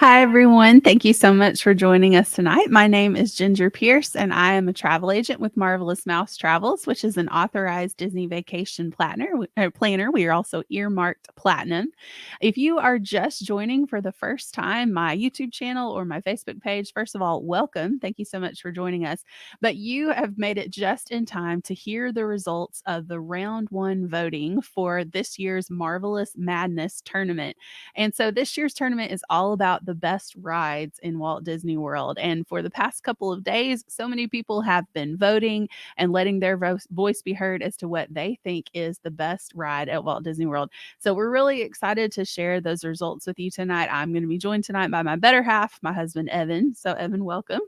Hi, everyone. Thank you so much for joining us tonight. My name is Ginger Pierce, and I am a travel agent with Marvelous Mouse Travels, which is an authorized Disney vacation planner. We are also earmarked platinum. If you are just joining for the first time, my YouTube channel or my Facebook page, first of all, welcome. Thank you so much for joining us. But you have made it just in time to hear the results of the round one voting for this year's Marvelous Madness tournament. And so this year's tournament is all about the best rides in Walt Disney World. And for the past couple of days, so many people have been voting and letting their voice be heard as to what they think is the best ride at Walt Disney World. So we're really excited to share those results with you tonight. I'm going to be joined tonight by my better half, my husband, Evan. So, Evan, welcome.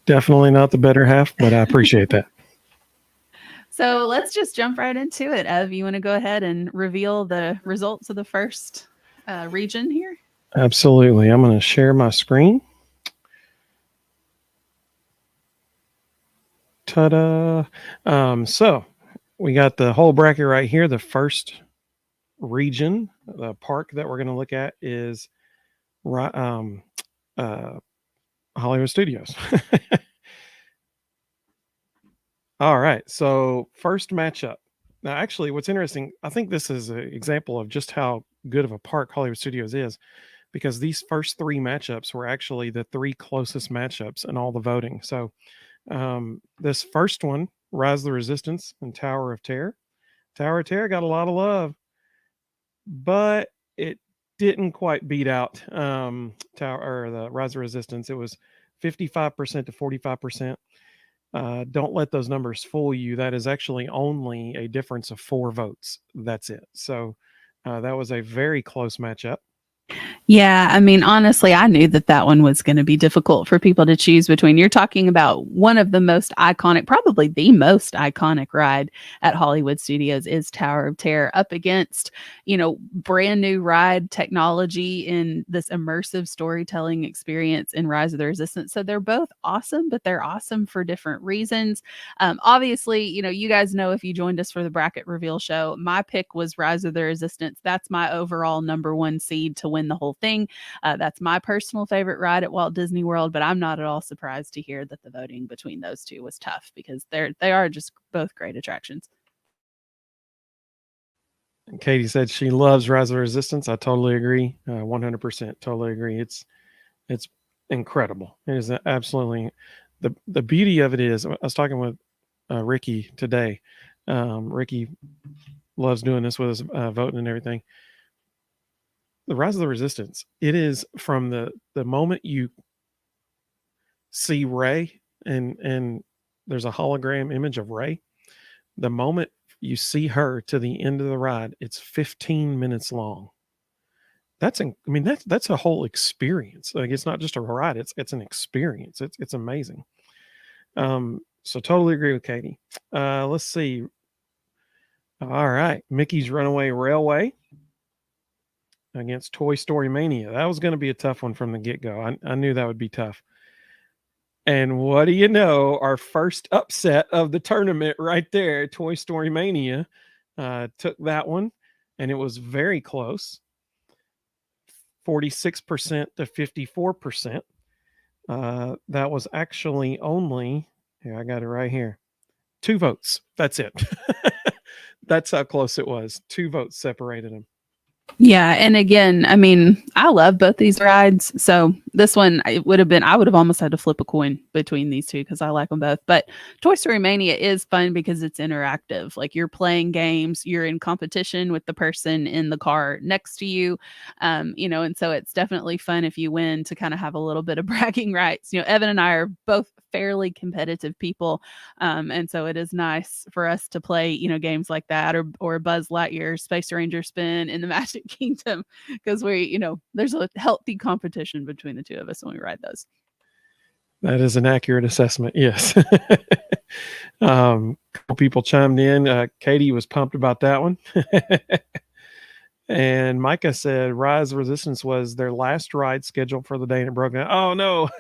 Definitely not the better half, but I appreciate that. So let's just jump right into it. Ev, you want to go ahead and reveal the results of the first region here? Absolutely. I'm going to share my screen. Ta-da. So we got the whole bracket right here. The first region, the park that we're going to look at is Hollywood Studios. All right. So first matchup. Now, actually, what's interesting, I think this is an example of just how good of a park Hollywood Studios is, because these first three matchups were actually the three closest matchups in all the voting. So this first one, Rise of the Resistance and Tower of Terror. Tower of Terror got a lot of love, but it didn't quite beat out the Rise of the Resistance. It was 55% to 45%. Don't let those numbers fool you. That is actually only a difference of 4 votes. That's it. So that was a very close matchup. Yeah, I mean, honestly, I knew that one was going to be difficult for people to choose between. You're talking about one of the most iconic, probably the most iconic ride at Hollywood Studios is Tower of Terror, up against, brand new ride technology in this immersive storytelling experience in Rise of the Resistance. So they're both awesome, but they're awesome for different reasons. Obviously, you guys know, if you joined us for the bracket reveal show, my pick was Rise of the Resistance. That's my overall number one seed to win the whole thing. That's my personal favorite ride at Walt Disney World, but I'm not at all surprised to hear that the voting between those two was tough, because they are just both great attractions. Katie said she loves Rise of the Resistance. I totally agree. 100% totally agree. It's incredible. It is absolutely the beauty of it is, I was talking with Ricky today. Ricky loves doing this with us, voting and everything. The Rise of the Resistance, it is from the moment you see Rey and there's a hologram image of Rey, the moment you see her to the end of the ride, it's 15 minutes long. That's a whole experience. Like, it's not just a ride, it's an experience. It's amazing. So totally agree with Katie. Let's see. All right, Mickey's Runaway Railway against Toy Story Mania. That was going to be a tough one from the get-go. I knew that would be tough. And what do you know? Our first upset of the tournament right there, Toy Story Mania, took that one, and it was very close, 46% to 54%. That was actually only, here, I got it right here, 2 votes. That's it. That's how close it was. 2 votes separated them. Yeah, and again, I mean, I love both these rides. So this one, I would have almost had to flip a coin between these two because I like them both. But Toy Story Mania is fun because it's interactive. Like, you're playing games, you're in competition with the person in the car next to you, and so it's definitely fun if you win to kind of have a little bit of bragging rights. Evan and I are both fairly competitive people, and so it is nice for us to play, games like that, or Buzz Lightyear Space Ranger Spin in the Magic Kingdom, because there's a healthy competition between the two of us when we ride those. That is an accurate assessment. Yes. Couple people chimed in. Katie was pumped about that one. And Micah said Rise of Resistance was their last ride scheduled for the day and it broke down. Oh no.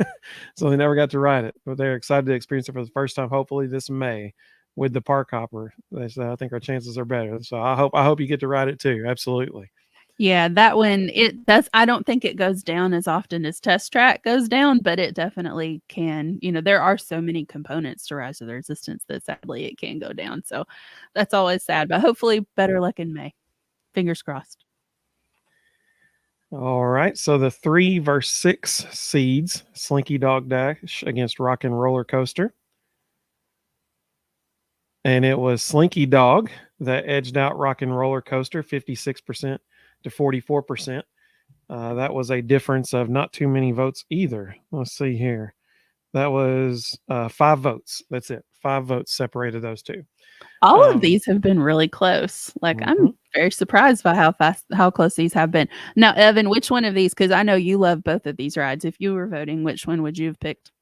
So they never got to ride it, but they're excited to experience it for the first time, hopefully this May with the park hopper. They said, I think our chances are better. So I hope you get to ride it too. Absolutely. Yeah, that one, it does I don't think it goes down as often as Test Track goes down, but it definitely can. There are so many components to Rise of the Resistance that sadly it can go down, so that's always sad, but hopefully better luck in May. Fingers crossed. All right. So the 3 versus 6 seeds, Slinky Dog Dash against Rockin' Roller Coaster. And it was Slinky Dog that edged out Rockin' Roller Coaster 56% to 44%. That was a difference of not too many votes either. Let's see here. That was 5 votes. That's it. 5 votes separated those two. All of these have been really close. Like, I'm very surprised by how close these have been. Now, Evan, which one of these, because I know you love both of these rides. If you were voting, which one would you have picked?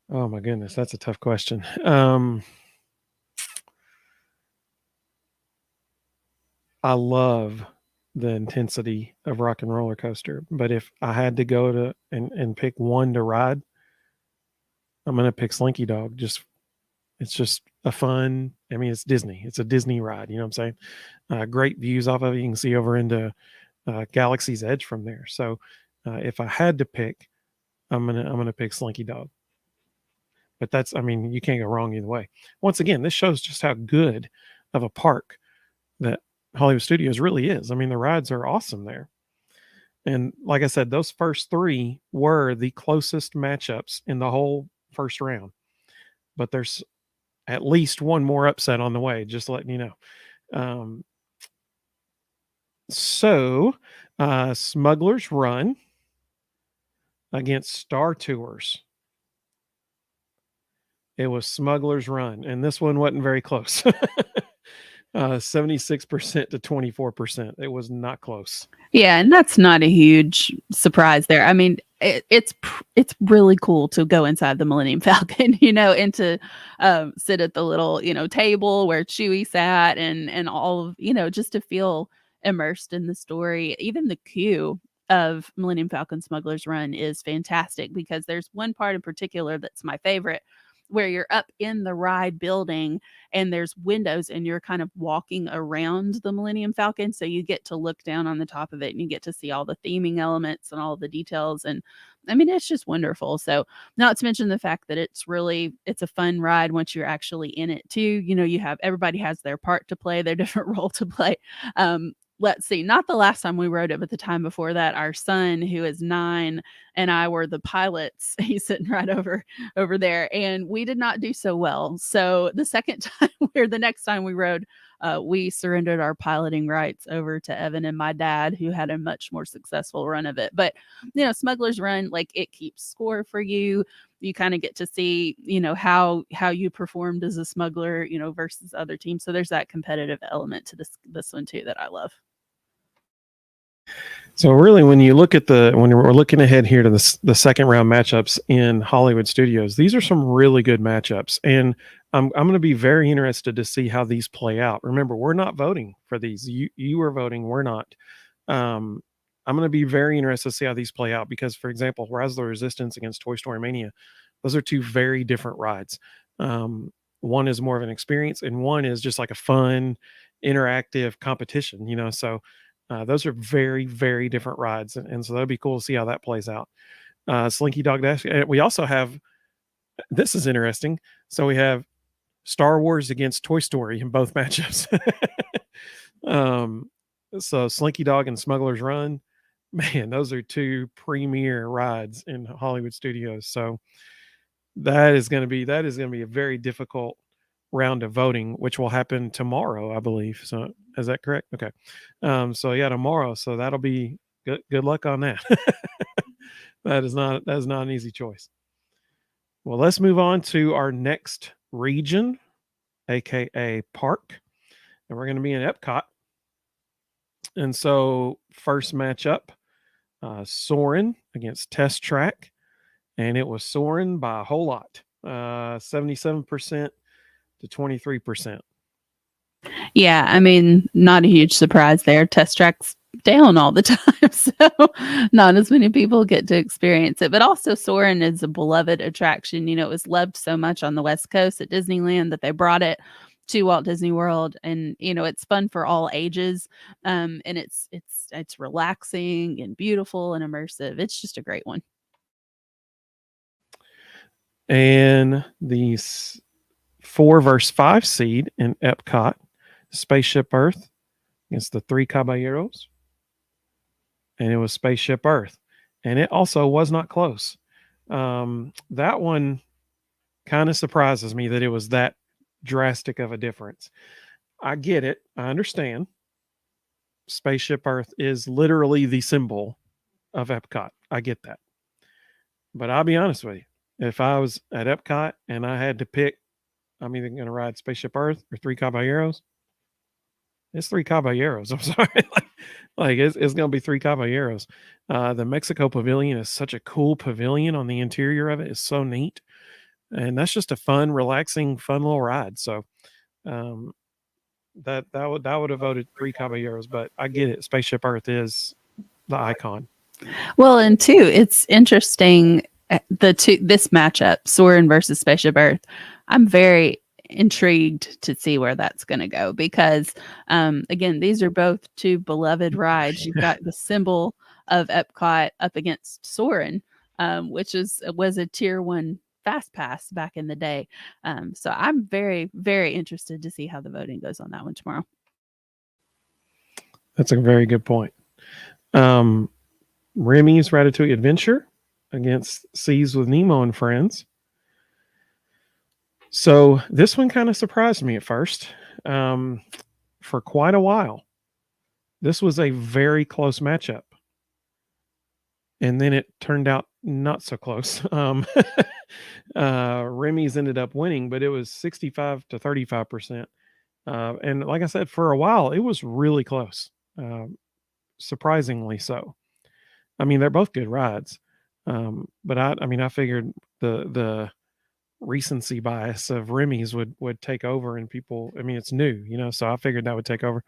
Oh my goodness, that's a tough question. I love the intensity of Rockin' Roller Coaster, but if I had to go to and pick one to ride, I'm gonna pick Slinky Dog. It's just a fun. I mean, it's Disney. It's a Disney ride. You know what I'm saying? Great views off of it. You can see over into Galaxy's Edge from there. So if I had to pick, I'm gonna pick Slinky Dog. But I mean, you can't go wrong either way. Once again, this shows just how good of a park that Hollywood Studios really is. I mean, the rides are awesome there. And like I said, those first 3 were the closest matchups in the whole first round. But there's at least one more upset on the way, just letting you know. Smuggler's Run against Star Tours. It was Smuggler's Run, and this one wasn't very close. 76% to 24%. It was not close. Yeah, and that's not a huge surprise there. I mean, it's really cool to go inside the Millennium Falcon, and to sit at the little, table where Chewie sat, and all of, just to feel immersed in the story. Even the queue of Millennium Falcon Smuggler's Run is fantastic, because there's one part in particular that's my favorite, where you're up in the ride building and there's windows and you're kind of walking around the Millennium Falcon. So you get to look down on the top of it and you get to see all the theming elements and all the details. And I mean, it's just wonderful. So not to mention the fact that it's a fun ride once you're actually in it too. Everybody has their part to play, their different role to play. Let's see, not the last time we rode it, but the time before that, our son, who is 9, and I were the pilots. He's sitting right over there, and we did not do so well. So the next time we rode, we surrendered our piloting rights over to Evan and my dad, who had a much more successful run of it. But Smuggler's Run, like, it keeps score for you. You kind of get to see, how you performed as a smuggler, versus other teams. So there's that competitive element to this one too that I love. So really, when we're looking ahead here to the second round matchups in Hollywood Studios, these are some really good matchups, and I'm going to be very interested to see how these play out. Remember, we're not voting for these. You are voting. We're not. I'm going to be very interested to see how these play out, because, for example, Rise of the Resistance against Toy Story Mania, those are 2 very different rides. One is more of an experience, and one is just like a fun, interactive competition. So those are very, very different rides, and so that'll be cool to see how that plays out. Slinky Dog Dash. We also have, this is interesting. So we have Star Wars against Toy Story in both matchups. So Slinky Dog and Smuggler's Run, man, those are 2 premier rides in Hollywood Studios. So that is going to be a very difficult round of voting, which will happen tomorrow, I believe. So is that correct? Okay. So yeah, tomorrow. So that'll be good luck on that. That is not an easy choice. Well, let's move on to our next region, aka park. And we're going to be in Epcot. And so first matchup, Soarin against Test Track. And it was Soarin by a whole lot, 77% to 23%. Yeah, I mean, not a huge surprise there. Test Track's down all the time, so not as many people get to experience it. But also, Soarin' is a beloved attraction. It was loved so much on the West Coast at Disneyland that they brought it to Walt Disney World, and it's fun for all ages, and it's relaxing and beautiful and immersive. It's just a great one. And the 4 versus 5 seed in Epcot, Spaceship Earth against the Three Caballeros, and it was Spaceship Earth, and it also was not close. That one kind of surprises me that it was that drastic of a difference. I get it. I understand. Spaceship Earth is literally the symbol of Epcot. I get that. But I'll be honest with you. If I was at Epcot and I had to pick, I'm either going to ride Spaceship Earth or Three Caballeros. It's Three Caballeros. I'm sorry. like it's going to be Three Caballeros. The Mexico Pavilion is such a cool pavilion on the interior of it. It's so neat. And that's just a fun, relaxing, fun little ride. So that would have voted Three Caballeros, but I get it. Spaceship Earth is the icon. Well, and two, it's interesting this matchup, Soarin versus Spaceship Earth. I'm very intrigued to see where that's going to go because, again, these are both two beloved rides. You've got the symbol of Epcot up against Soarin, which was a tier 1 fast pass back in the day. So I'm very, very interested to see how the voting goes on that one tomorrow. That's a very good point. Remy's Ratatouille Adventure against Seas with Nemo and Friends. So this one kind of surprised me at first. For quite a while, this was a very close matchup. And then it turned out not so close. Remy's ended up winning, but it was 65 to 35%. And like I said, for a while, it was really close. Surprisingly so. I mean, they're both good rides. But I figured the recency bias of Remy's would take over, and people, it's new, so I figured that would take over.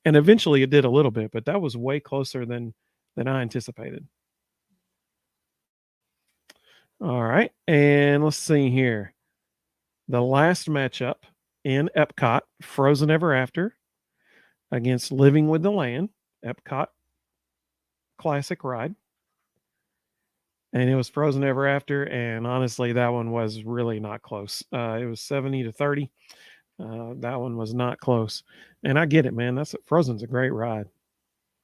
And eventually it did a little bit, but that was way closer than I anticipated. All right, and let's see here. The last matchup in Epcot, Frozen Ever After against Living with the Land, Epcot classic ride. And it was Frozen Ever After, and honestly, that one was really not close. It was 70 to 30. That one was not close. And I get it, man. Frozen's a great ride.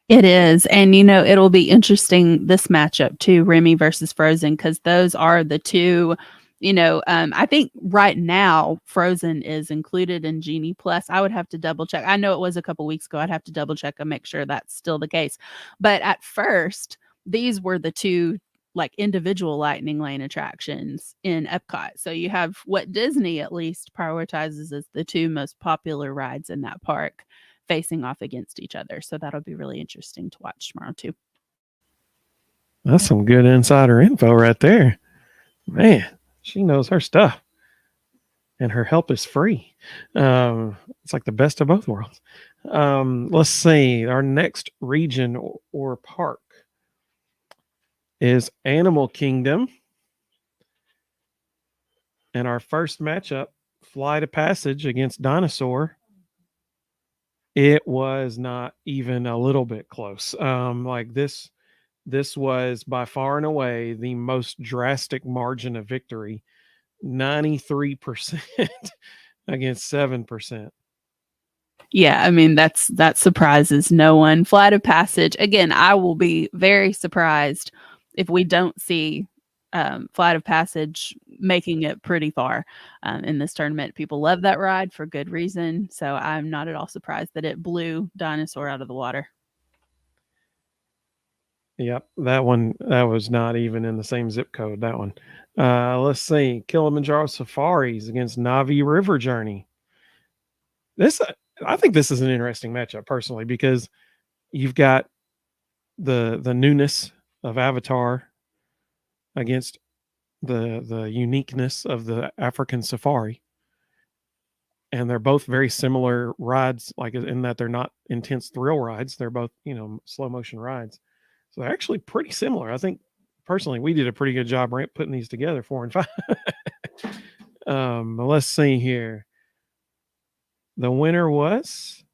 It is. And, it'll be interesting, this matchup too, Remy versus Frozen, because those are the two, I think right now Frozen is included in Genie Plus. I would have to double check. I know it was a couple weeks ago. I'd have to double check and make sure that's still the case. But at first, these were the two individual Lightning Lane attractions in Epcot. So you have what Disney at least prioritizes as the two most popular rides in that park facing off against each other. So that'll be really interesting to watch tomorrow too. That's some good insider info right there. Man, she knows her stuff. And her help is free. It's like the best of both worlds. Let's see. Our next region or park is Animal Kingdom. And our first matchup, Flight of Passage against Dinosaur. It was not even a little bit close. This was by far and away the most drastic margin of victory, 93% against 7%. Yeah, that surprises no one. Flight of Passage, again, I will be very surprised if we don't see Flight of Passage making it pretty far in this tournament. People love that ride for good reason, so I'm not at all surprised that it blew Dinosaur out of the water. Yep, that was not even in the same zip code, that one. Let's see, Kilimanjaro Safaris against Navi River Journey. I think this is an interesting matchup personally, because you've got the newness of Avatar against the uniqueness of the African safari. And they're both very similar rides, like in that they're not intense thrill rides. They're both, slow motion rides. So they're actually pretty similar. I think personally, we did a pretty good job putting these together, 4 and 5. Let's see here. The winner was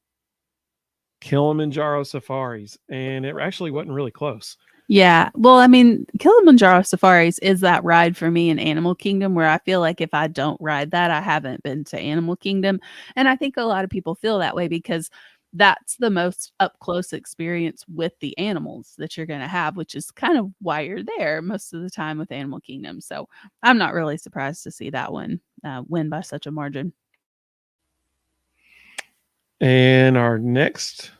Kilimanjaro Safaris, and it actually wasn't really close. Yeah. Well, I mean, Kilimanjaro Safaris is that ride for me in Animal Kingdom where I feel like if I don't ride that, I haven't been to Animal Kingdom. And I think a lot of people feel that way because that's the most up close experience with the animals that you're going to have, which is kind of why you're there most of the time with Animal Kingdom. So I'm not really surprised to see that one win by such a margin. And our next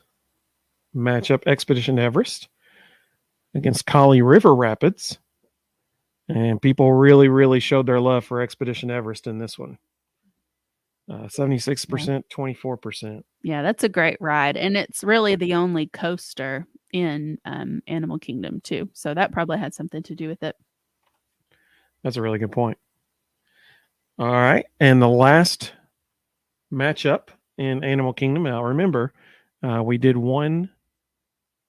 matchup, Expedition Everest against Cauley River Rapids. And people really, really showed their love for Expedition Everest in this one. 76%, 24%. Yeah, that's a great ride. And it's really the only coaster in Animal Kingdom, too. So that probably had something to do with it. That's a really good point. All right. And the last matchup in Animal Kingdom, now remember, we did one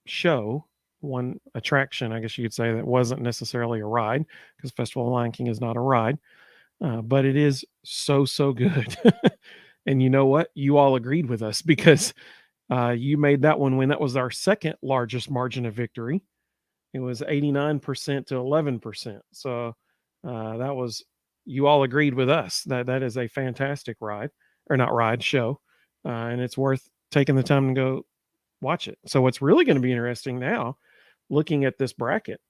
show, one attraction, I guess you could say, that wasn't necessarily a ride because Festival of Lion King is not a ride, but it is so, so good. And you know what? You all agreed with us because you made that one win. That was our second largest margin of victory. It was 89% to 11%. So that was, you all agreed with us that that is a fantastic ride, or not ride, show. And it's worth taking the time to go watch it. So what's really going to be interesting now, looking at this bracket,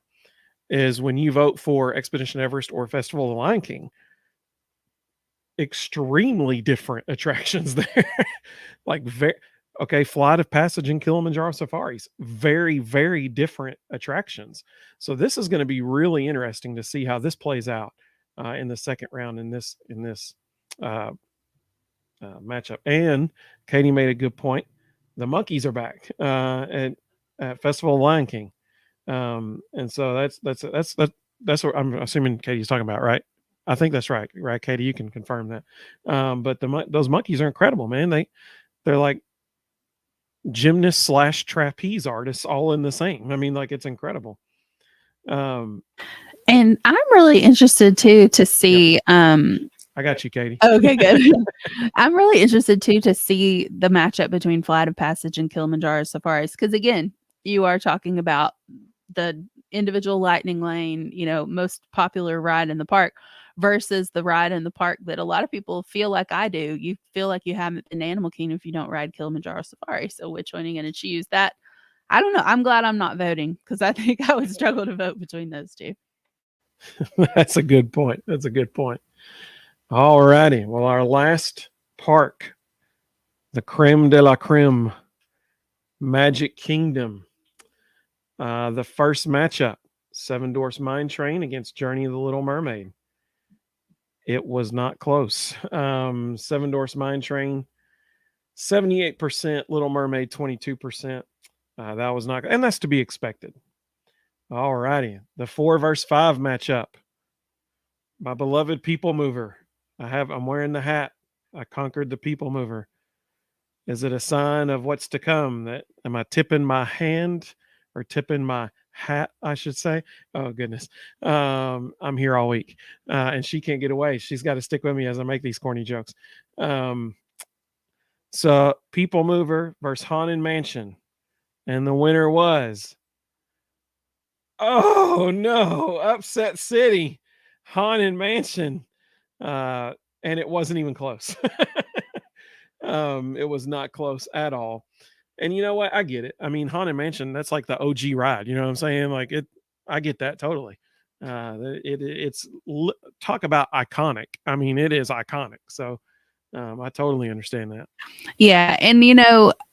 is when you vote for Expedition Everest or Festival of the Lion King, extremely different attractions there. Like okay, Flight of Passage and Kilimanjaro Safaris, very, very different attractions. So this is going to be really interesting to see how this plays out in the second round in this matchup. And Katie made a good point. The monkeys are back at Festival of Lion King, and so that's what I'm assuming Katie's talking about, right? I think that's right, Katie? You can confirm that. But those monkeys are incredible, man. They're like gymnasts / trapeze artists all in the same. I mean, like, it's incredible. And I'm really interested too to see. I got you, Katie. Okay, good. I'm really interested too to see the matchup between Flight of Passage and Kilimanjaro Safaris because again, you are talking about the individual lightning lane, most popular ride in the park versus the ride in the park that a lot of people feel like I do. You feel like you haven't been to Animal Kingdom if you don't ride Kilimanjaro Safari. So which one are you going to choose? That I don't know. I'm glad I'm not voting because I think I would struggle to vote between those two. That's a good point. That's a good point. All righty. Well, our last park, the creme de la creme, Magic Kingdom. The first matchup, Seven Dwarfs Mine Train against Journey of the Little Mermaid. It was not close. Seven Dwarfs Mine Train, 78%, Little Mermaid, 22%. That was not, and that's to be expected. All righty. The 4 versus 5 matchup. My beloved People Mover. I'm wearing the hat. I conquered the People Mover. Is it a sign of what's to come? Am I tipping my hand or tipping my hat, I should say? Oh, goodness. I'm here all week. And she can't get away. She's got to stick with me as I make these corny jokes. So People Mover versus Haunted Mansion. And the winner was, oh no, Upset City, Haunted Mansion. And it wasn't even close. It was not close at all. And you know what? I get it. I mean, Haunted Mansion, that's like the OG ride. You know what I'm saying? Like I get that totally. It's talk about iconic. I mean, it is iconic. So I totally understand that. Yeah. And,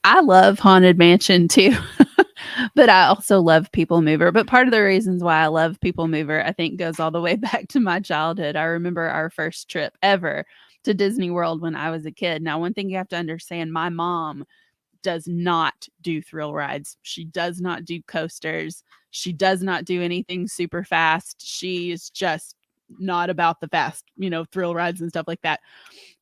I love Haunted Mansion too, but I also love People Mover. But part of the reasons why I love People Mover, I think, goes all the way back to my childhood. I remember our first trip ever to Disney World when I was a kid. Now, one thing you have to understand, my mom does not do thrill rides. She does not do coasters. She does not do anything super fast. She is just not about the fast, thrill rides and stuff like that.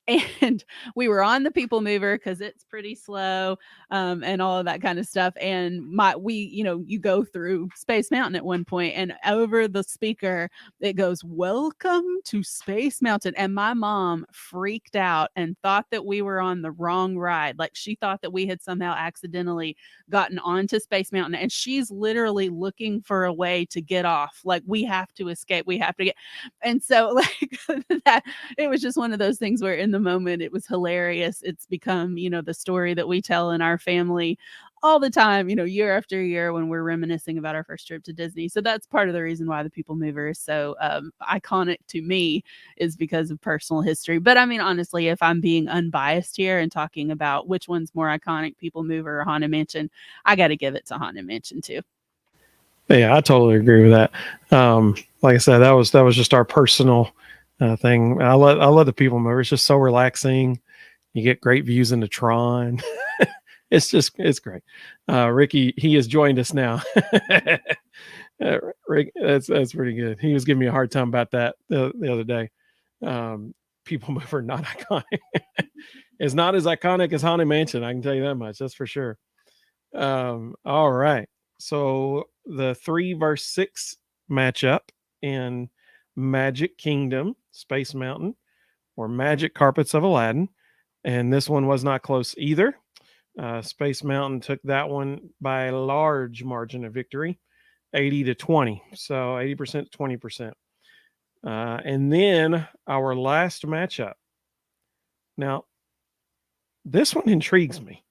And we were on the people mover because it's pretty slow, and all of that kind of stuff. And you go through Space Mountain at one point, and over the speaker it goes, "Welcome to Space Mountain." And my mom freaked out and thought that we were on the wrong ride. Like, she thought that we had somehow accidentally gotten onto Space Mountain, and she's literally looking for a way to get off. Like, we have to escape, we have to get. And so, like, that, it was just one of those things where in the moment it was hilarious. It's become, the story that we tell in our family all the time, year after year, when we're reminiscing about our first trip to Disney. So that's part of the reason why the People Mover is so iconic to me, is because of personal history. But I mean, honestly, if I'm being unbiased here and talking about which one's more iconic, People Mover or Haunted Mansion, I got to give it to Haunted Mansion too. Yeah, I totally agree with that. Like I said, that was just our personal thing. I love the People Mover. It's just so relaxing. You get great views into Tron. It's great. Ricky, he has joined us now. Rick, that's pretty good. He was giving me a hard time about that the other day. People Mover, not iconic. It's not as iconic as Haunted Mansion. I can tell you that much. That's for sure. All right. So the 3 versus 6 matchup in Magic Kingdom, Space Mountain, or Magic Carpets of Aladdin. And this one was not close either. Space Mountain took that one by a large margin of victory, 80-20. So 80% to 20%. And then our last matchup. Now, this one intrigues me.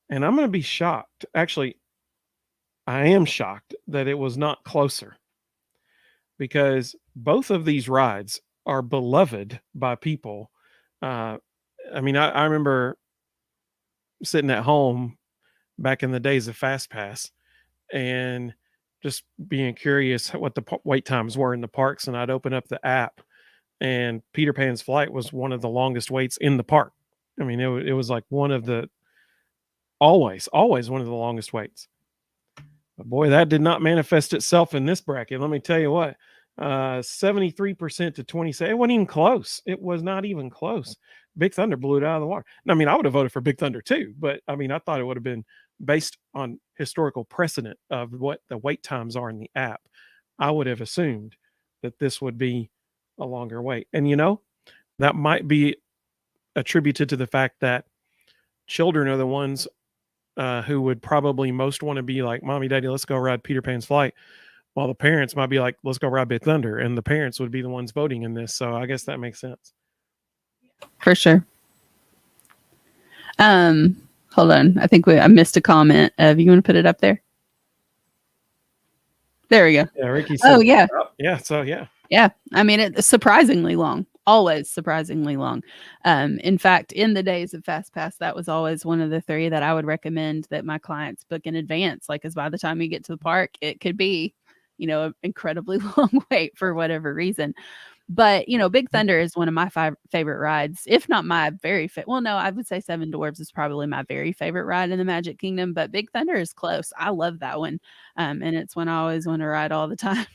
And I'm going to be shocked. Actually, I am shocked that it was not closer, because both of these rides are beloved by people. I remember sitting at home back in the days of FastPass and just being curious what the wait times were in the parks. And I'd open up the app, and Peter Pan's Flight was one of the longest waits in the park. I mean, it was like one of the always one of the longest waits. But boy, that did not manifest itself in this bracket. Let me tell you what, 73% to 27. It wasn't even close. It was not even close. Big Thunder blew it out of the water. I mean, I would have voted for Big Thunder too, but I mean, I thought it would have been based on historical precedent of what the wait times are in the app. I would have assumed that this would be a longer wait. And that might be attributed to the fact that children are the ones who would probably most want to be like, "Mommy, Daddy, let's go ride Peter Pan's Flight," while the parents might be like, "Let's go ride Big Thunder," and the parents would be the ones voting in this. So I guess that makes sense. For sure. Hold on. I think I missed a comment. You want to put it up there? There we go. Yeah, Ricky said, oh, yeah. Yeah, so yeah. Yeah. I mean, it's surprisingly long. Always surprisingly long. In fact, in the days of FastPass, that was always one of the 3 that I would recommend that my clients book in advance. Like, because by the time you get to the park, it could be, an incredibly long wait for whatever reason. But, Big Thunder is one of my favorite rides, if not my very favorite. Well, no, I would say Seven Dwarfs is probably my very favorite ride in the Magic Kingdom, but Big Thunder is close. I love that one. And it's one I always want to ride all the time.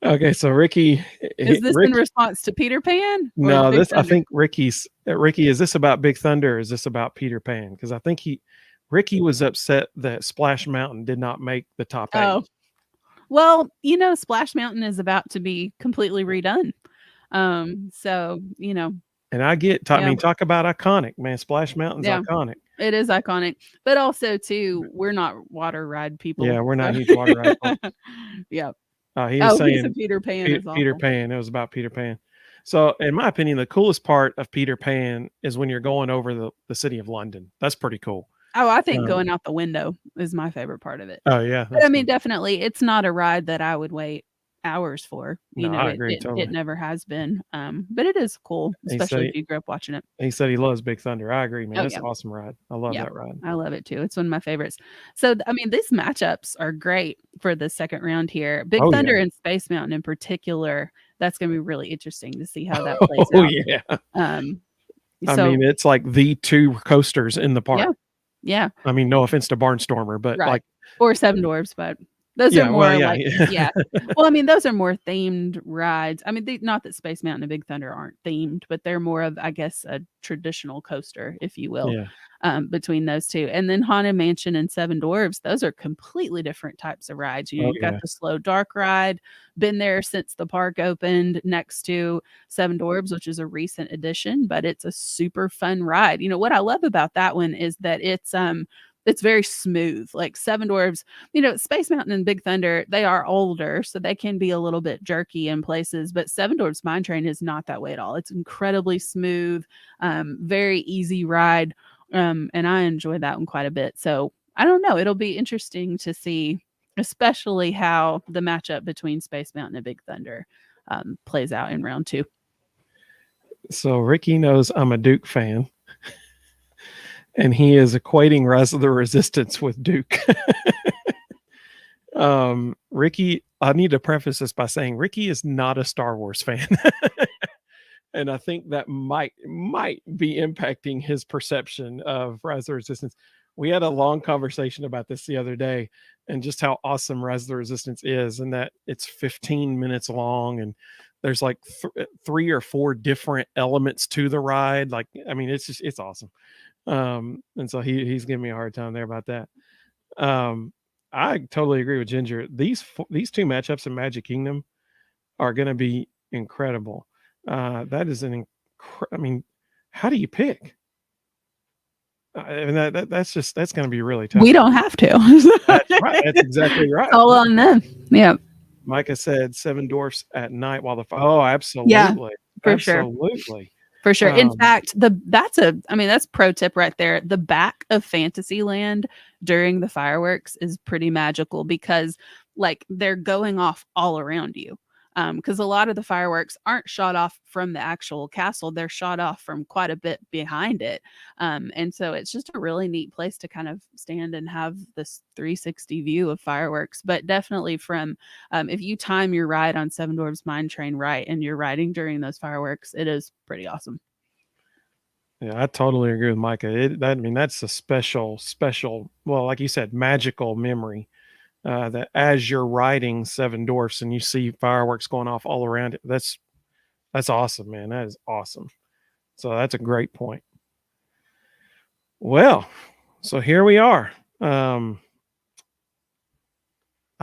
Okay, so Ricky, is this in response to Peter Pan? No, I think Ricky, is this about Big Thunder or is this about Peter Pan? Because I think Ricky was upset that Splash Mountain did not make the top 8. Oh, well, Splash Mountain is about to be completely redone. So, And I get, I mean, talk about iconic, man. Splash Mountain's iconic. It is iconic, but also too, we're not water ride people. Yeah, we're not huge water ride people. Yeah. He was saying Peter Pan. Peter Pan. It was about Peter Pan. So, in my opinion, the coolest part of Peter Pan is when you're going over the city of London. That's pretty cool. Oh, I think going out the window is my favorite part of it. Oh yeah, but I mean, definitely, it's not a ride that I would wait hours for. I agree, totally. It never has been. But it is cool, especially if you grew up watching it. He said he loves Big Thunder. I agree, man. That's an awesome ride. I love that ride. I love it too. It's one of my favorites. So, I mean, these matchups are great for the second round here. Big Thunder and Space Mountain in particular. That's going to be really interesting to see how that plays out. Oh yeah. I mean, it's like the 2 coasters in the park. Yeah. I mean, no offense to Barnstormer, but like, or Seven Dwarfs, but Those are Yeah, well, more yeah, like, yeah. yeah. Well, I mean, those are more themed rides. I mean, not that Space Mountain and Big Thunder aren't themed, but they're more of, I guess, a traditional coaster, if you will, Yeah. between those two. And then Haunted Mansion and Seven Dwarfs, those are completely different types of rides. You know, Oh, you've got yeah. the slow dark ride, been there since the park opened next to Seven Dwarfs, which is a recent addition, but it's a super fun ride. You know, what I love about that one is that it's very smooth. Like Seven Dwarfs, you know, Space Mountain and Big Thunder, they are older, so they can be a little bit jerky in places, but Seven Dwarfs Mine Train is not that way at all. It's incredibly smooth, very easy ride, and I enjoy that one quite a bit. So I don't know. It'll be interesting to see, especially how the matchup between Space Mountain and Big Thunder plays out in round two. So Ricky knows I'm a Duke fan, and he is equating Rise of the Resistance with Duke. Ricky, I need to preface this by saying Ricky is not a Star Wars fan. And I think that might be impacting his perception of Rise of the Resistance. We had a long conversation about this the other day, and just how awesome Rise of the Resistance is, and that it's 15 minutes long, and there's like 3 or 4 different elements to the ride. Like, I mean, it's awesome. And so he's giving me a hard time there about that. I totally agree with Ginger. These two matchups in Magic Kingdom are going to be incredible. That is I mean, how do you pick? And that's going to be really tough. We don't have to. That's right. That's exactly right. It's all on them. Yeah. Micah said Seven Dwarfs at night while the oh, absolutely, Yeah, for sure. absolutely. For sure. In fact, that's pro tip right there. The back of Fantasyland during the fireworks is pretty magical because like they're going off all around you. Because a lot of the fireworks aren't shot off from the actual castle, they're shot off from quite a bit behind it. And so it's just a really neat place to kind of stand and have this 360 view of fireworks. But definitely from if you time your ride on Seven Dwarfs Mine Train right and you're riding during those fireworks, it is pretty awesome. Yeah, I totally agree with Micah. I mean, that's a special, well, like you said, magical memory. That as you're riding Seven Dwarfs and you see fireworks going off all around it, that's awesome, man. That is awesome. So that's a great point. Well, so here we are. I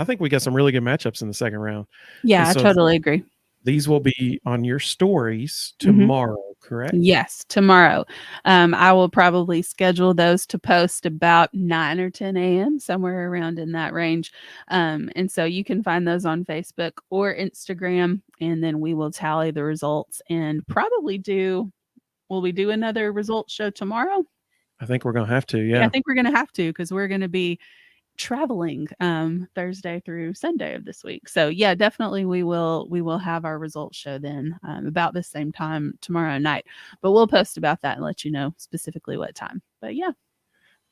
think we got some really good matchups in the second round. Yeah, I totally agree. These will be on your stories tomorrow, correct? Yes, tomorrow. I will probably schedule those to post about 9 or 10 a.m., somewhere around in that range. And so you can find those on Facebook or Instagram, and then we will tally the results and probably will we do another results show tomorrow? I think we're going to have to, Yeah, yeah. I think we're going to have to because we're going to be traveling Thursday through Sunday of this week. So yeah, definitely we will have our results show then about the same time tomorrow night. But we'll post about that and let you know specifically what time. But yeah.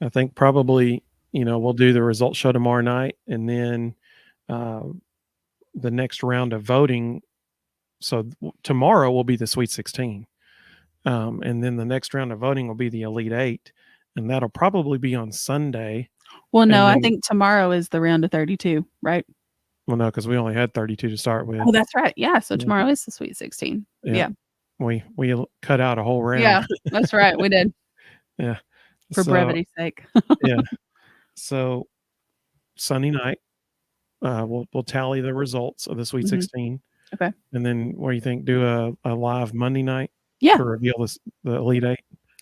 I think probably, we'll do the results show tomorrow night, and then the next round of voting. So tomorrow will be the Sweet 16. And then the next round of voting will be the Elite 8, and that'll probably be on Sunday. Well, no, I think tomorrow is the round of 32, right? Well, no, because we only had 32 to start with. Oh, that's right. Yeah. So tomorrow is the Sweet 16. Yeah. We cut out a whole round. Yeah, that's right. We did. Yeah. For brevity's sake. Yeah. So Sunday night, we'll tally the results of the Sweet 16. Okay. And then what do you think? Do a live Monday night? Yeah. To reveal the Elite 8.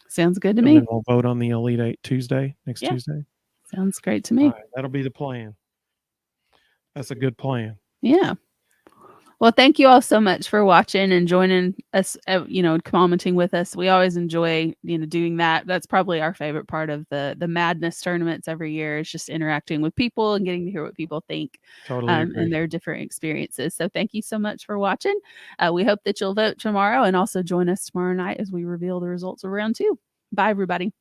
Sounds good to me. Then we'll vote on the Elite 8 next Tuesday. Sounds great to me. Right, that'll be the plan. That's a good plan. Yeah. Well, thank you all so much for watching and joining us, commenting with us. We always enjoy, doing that. That's probably our favorite part of the Madness tournaments every year, is just interacting with people and getting to hear what people think and their different experiences. So thank you so much for watching. We hope that you'll vote tomorrow and also join us tomorrow night as we reveal the results of round 2. Bye, everybody.